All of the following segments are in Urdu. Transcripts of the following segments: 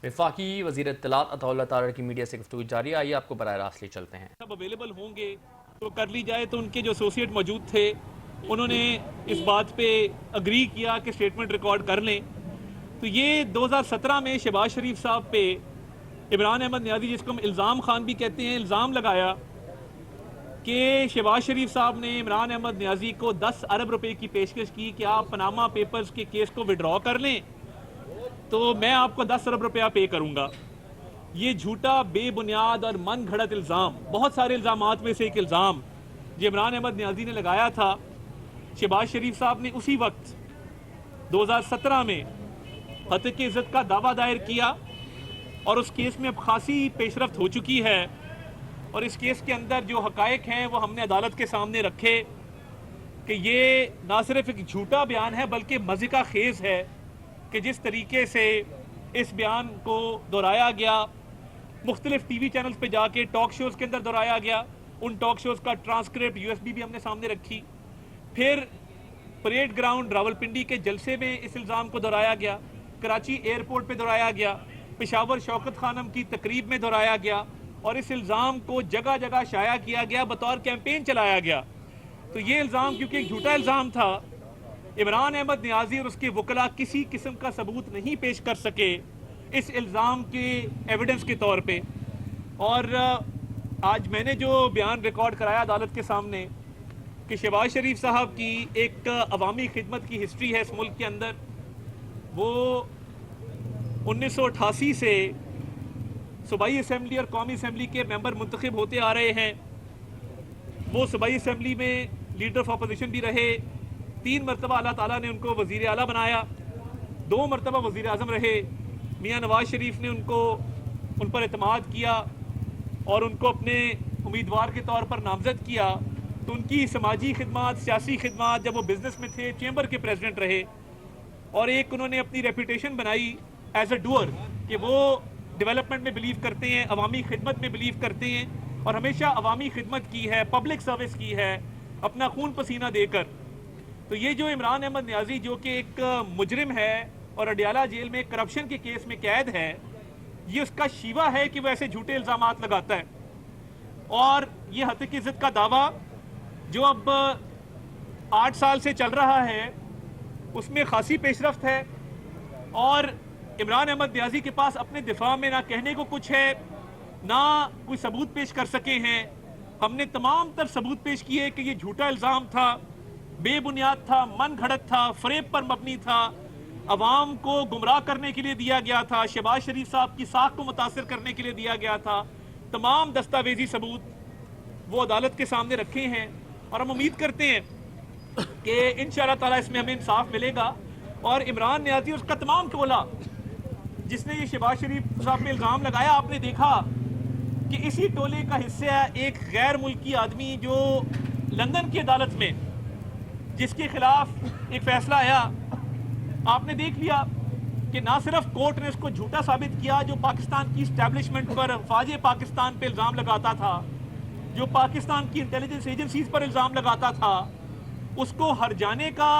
وفاقی وزیر اطلاعات عطا اللہ تارڑ کی میڈیا سے گفتگو جاری ہے، آئیے آپ کو براہ راست لے چلتے ہیں۔ سب اویلیبل ہوں گے تو کر لی جائے، تو ان کے جو ایسوسیٹ موجود تھے انہوں نے اس بات پہ اگری کیا کہ سٹیٹمنٹ ریکارڈ کر لیں۔ تو یہ 2017 میں شہباز شریف صاحب پہ عمران احمد نیازی، جس کو ہم الزام خان بھی کہتے ہیں، الزام لگایا کہ شہباز شریف صاحب نے عمران احمد نیازی کو 10 ارب روپے کی پیشکش کی کہ آپ پاناما پیپرز کے کیس کو وڈرا کر لیں تو میں آپ کو 10 ارب روپیہ پے کروں گا۔ یہ جھوٹا، بے بنیاد اور من گھڑت الزام، بہت سارے الزامات میں سے ایک الزام جو عمران احمد نیازی نے لگایا تھا، شہباز شریف صاحب نے اسی وقت 2017 میں ہتک عزت کا دعویٰ دائر کیا، اور اس کیس میں اب خاصی پیش رفت ہو چکی ہے، اور اس کیس کے اندر جو حقائق ہیں وہ ہم نے عدالت کے سامنے رکھے کہ یہ نہ صرف ایک جھوٹا بیان ہے بلکہ مضحکہ خیز ہے کہ جس طریقے سے اس بیان کو دہرایا گیا، مختلف ٹی وی چینلز پہ جا کے ٹاک شوز کے اندر دہرایا گیا، ان ٹاک شوز کا ٹرانسکرپٹ USB بھی ہم نے سامنے رکھی، پھر پریڈ گراؤنڈ راولپنڈی کے جلسے میں اس الزام کو دہرایا گیا، کراچی ایئرپورٹ پہ دہرایا گیا، پشاور شوکت خانم کی تقریب میں دہرایا گیا، اور اس الزام کو جگہ جگہ شائع کیا گیا، بطور کیمپین چلایا گیا۔ تو یہ الزام کیونکہ ایک جھوٹا الزام تھا، عمران احمد نیازی اور اس کے وکلاء کسی قسم کا ثبوت نہیں پیش کر سکے اس الزام کے ایویڈنس کے طور پہ۔ اور آج میں نے جو بیان ریکارڈ کرایا عدالت کے سامنے کہ شہباز شریف صاحب کی ایک عوامی خدمت کی ہسٹری ہے اس ملک کے اندر، وہ 1988 سے صوبائی اسمبلی اور قومی اسمبلی کے ممبر منتخب ہوتے آ رہے ہیں۔ وہ صوبائی اسمبلی میں لیڈر آف اپوزیشن بھی رہے، 3 مرتبہ اللہ تعالیٰ نے ان کو وزیر اعلیٰ بنایا، 2 مرتبہ وزیر اعظم رہے۔ میاں نواز شریف نے ان پر اعتماد کیا اور ان کو اپنے امیدوار کے طور پر نامزد کیا۔ تو ان کی سماجی خدمات، سیاسی خدمات، جب وہ بزنس میں تھے چیمبر کے پریزیڈنٹ رہے، اور ایک انہوں نے اپنی ریپوٹیشن بنائی ایز اے ڈوئر کہ وہ ڈیولپمنٹ میں بلیو کرتے ہیں، عوامی خدمت میں بلیو کرتے ہیں، اور ہمیشہ عوامی خدمت کی ہے، پبلک سروس کی ہے، اپنا خون پسینہ دے کر۔ تو یہ جو عمران احمد نیازی جو کہ ایک مجرم ہے اور اڈیالہ جیل میں کرپشن کے کیس میں قید ہے، یہ اس کا شیوہ ہے کہ وہ ایسے جھوٹے الزامات لگاتا ہے۔ اور یہ ہتک عزت کا دعویٰ جو اب 8 سال سے چل رہا ہے، اس میں خاصی پیش رفت ہے، اور عمران احمد نیازی کے پاس اپنے دفاع میں نہ کہنے کو کچھ ہے، نہ کوئی ثبوت پیش کر سکے ہیں۔ ہم نے تمام تر ثبوت پیش کیے کہ یہ جھوٹا الزام تھا، بے بنیاد تھا، من گھڑت تھا، فریب پر مبنی تھا، عوام کو گمراہ کرنے کے لیے دیا گیا تھا، شہباز شریف صاحب کی ساکھ کو متاثر کرنے کے لیے دیا گیا تھا۔ تمام دستاویزی ثبوت وہ عدالت کے سامنے رکھے ہیں، اور ہم امید کرتے ہیں کہ انشاءاللہ تعالیٰ اس میں ہمیں انصاف ملے گا۔ اور عمران نیازی اور اس کا تمام ٹولہ جس نے یہ شہباز شریف صاحب پہ الزام لگایا، آپ نے دیکھا کہ اسی ٹولے کا حصہ ہے ایک غیر ملکی آدمی جو لندن کی عدالت میں، جس کے خلاف ایک فیصلہ آیا، آپ نے دیکھ لیا کہ نہ صرف کورٹ نے اس کو جھوٹا ثابت کیا جو پاکستان کی اسٹیبلشمنٹ پر، فوج پاکستان پہ الزام لگاتا تھا، جو پاکستان کی انٹیلیجنس ایجنسیز پر الزام لگاتا تھا، اس کو ہرجانے کا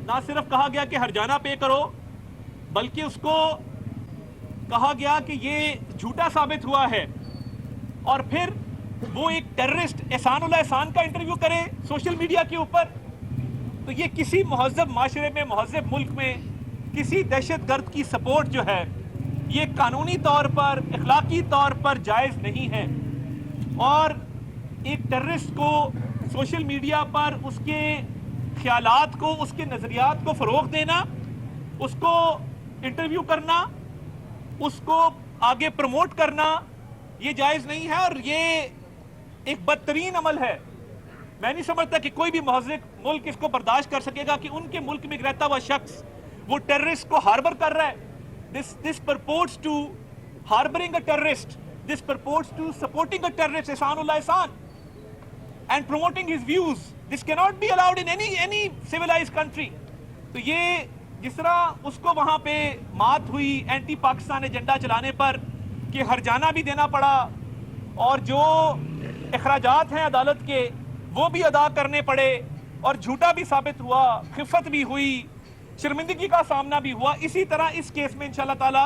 نہ صرف کہا گیا کہ ہرجانہ پے کرو، بلکہ اس کو کہا گیا کہ یہ جھوٹا ثابت ہوا ہے۔ اور پھر وہ ایک ٹیررسٹ احسان اللہ احسان کا انٹرویو کرے سوشل میڈیا کے اوپر، تو یہ کسی مہذب معاشرے میں، مہذب ملک میں کسی دہشت گرد کی سپورٹ جو ہے، یہ قانونی طور پر، اخلاقی طور پر جائز نہیں ہے۔ اور ایک ٹیررسٹ کو سوشل میڈیا پر اس کے خیالات کو، اس کے نظریات کو فروغ دینا، اس کو انٹرویو کرنا، اس کو آگے پروموٹ کرنا، یہ جائز نہیں ہے، اور یہ ایک بدترین عمل ہے۔ میں نہیں سمجھتا کہ کوئی بھی مہذب ملک اس کو برداشت کر سکے گا کہ ان کے ملک میں رہتا ہوا شخص وہ ٹیررسٹ کو ہاربر کر رہا ہے۔ This purports to harboring a terrorist. This purports to supporting a terrorist, Ehsan Ullah Ehsan, and promoting his views. This cannot be allowed in any civilized country. تو یہ جس طرح اس کو وہاں پہ مات ہوئی اینٹی پاکستان ایجنڈا چلانے پر کہ ہرجانہ بھی دینا پڑا، اور جو اخراجات ہیں عدالت کے وہ بھی ادا کرنے پڑے، اور جھوٹا بھی ثابت ہوا، خفت بھی ہوئی، شرمندگی کا سامنا بھی ہوا، اسی طرح اس کیس میں انشاءاللہ تعالی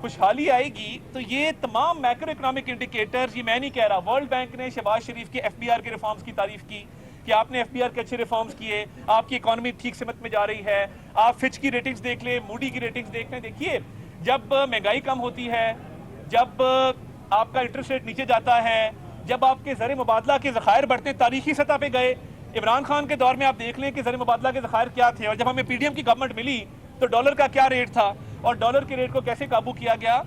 خوشحالی آئے گی تو یہ تمام میکرو اکنامک انڈیکیٹرز، یہ میں نہیں کہہ رہا، ورلڈ بینک نے شہباز شریف کے ایف بی آر کے ریفارمز کی تعریف کی کہ آپ نے ایف بی آر کے اچھے ریفارمز کیے، آپ کی اکانومی ٹھیک سمت میں جا رہی ہے. آپ فچ کی ریٹنگز دیکھ لیں، موڈی کی ریٹنگز دیکھ لیں. دیکھیے جب مہنگائی کم ہوتی ہے، جب آپ کا انٹرسٹ ریٹ نیچے جاتا ہے، جب آپ کے زر مبادلہ کے ذخائر بڑھتے ہیں، تاریخی سطح پہ گئے. عمران خان کے دور میں آپ دیکھ لیں کہ زر مبادلہ کے ذخائر کیا تھے، اور جب ہمیں پی ڈی ایم کی گورنمنٹ ملی تو ڈالر کا کیا ریٹ تھا اور ڈالر کے ریٹ کو کیسے قابو کیا گیا.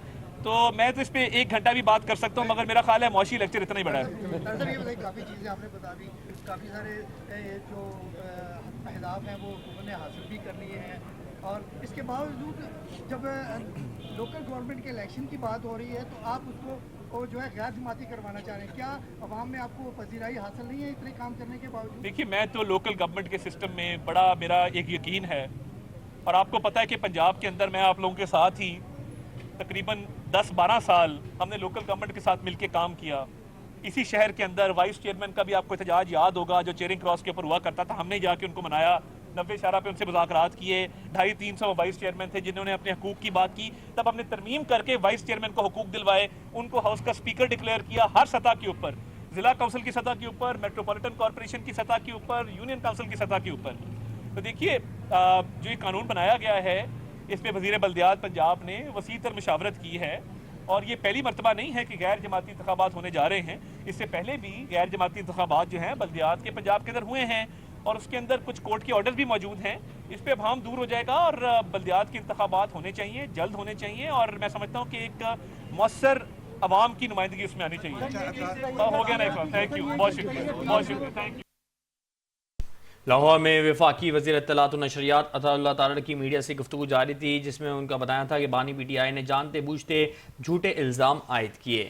تو میں تو اس پہ 1 گھنٹہ بھی بات کر سکتا ہوں، مگر میرا خیال ہے معاشی لیکچر اتنا ہی بڑا ہے. سر یہ بتائیے، کافی چیزیں آپ نے بتا دی، کافی سارے جو اہداف ہیں وہ حکومت نے حاصل بھی کر لیے ہیں، اور اس کے باوجود جب لوکل گورنمنٹ کے الیکشن کی بات ہو رہی ہے تو آپ اس کو جو ہے غیر جماعتی کروانا چاہ رہے ہیں. کیا عوام میں آپ کو پذیرائی حاصل نہیں ہے اتنے کام کرنے کے باوجود؟ دیکھیے میں تو لوکل گورنمنٹ کے سسٹم میں بڑا میرا ایک یقین ہے، اور آپ کو پتہ ہے کہ پنجاب کے اندر میں آپ لوگوں کے ساتھ ہی تقریباً 10-12 سال ہم نے لوکل گورنمنٹ کے ساتھ مل کے کام کیا. اسی شہر کے اندر وائس چیئرمین کا بھی آپ کو احتجاج یاد ہوگا جو چیئرنگ کراس کے اوپر ہوا کرتا تھا، ہم نے جا کے ان کو منایا، 90 اشارہ پہ ان سے مذاکرات کیے. 250-300 وائس چیئرمین تھے جنہوں نے اپنے حقوق کی بات کی. تب ہم نے ترمیم کر کے وائس چیئرمین کو حقوق دلوائے، ان کو ہاؤس کا اسپیکر ڈکلیئر کیا ہر سطح کے اوپر، ضلع کونسل کی سطح کے اوپر، میٹروپولیٹن کارپوریشن کی سطح کے اوپر، یونین کونسل کی سطح کے اوپر. تو دیکھیے جو یہ قانون بنایا گیا ہے اس پہ وزیر بلدیات پنجاب نے وسیع تر مشاورت کی ہے، اور یہ پہلی مرتبہ نہیں ہے کہ غیر جماعتی انتخابات ہونے جا رہے ہیں. اس سے پہلے بھی غیر جماعتی انتخابات جو ہیں بلدیات کے پنجاب کے اندر ہوئے ہیں، اور اس کے اندر کچھ کورٹ کے آرڈرز بھی موجود ہیں. اس پہ ابہام دور ہو جائے گا، اور بلدیات کے انتخابات ہونے چاہیے، جلد ہونے چاہیے، اور میں سمجھتا ہوں کہ ایک مؤثر عوام کی نمائندگی اس میں آنی چاہیے. ہو گیا نا؟ تھینک یو، بہت شکریہ، بہت شکریہ، تھینک یو. لاہور میں وفاقی وزیر اطلاعات و نشریات عطا اللہ تارڑ کی میڈیا سے گفتگو جاری تھی، جس میں ان کا بتایا تھا کہ بانی پی ٹی آئی نے جانتے بوجھتے جھوٹے الزام عائد کیے.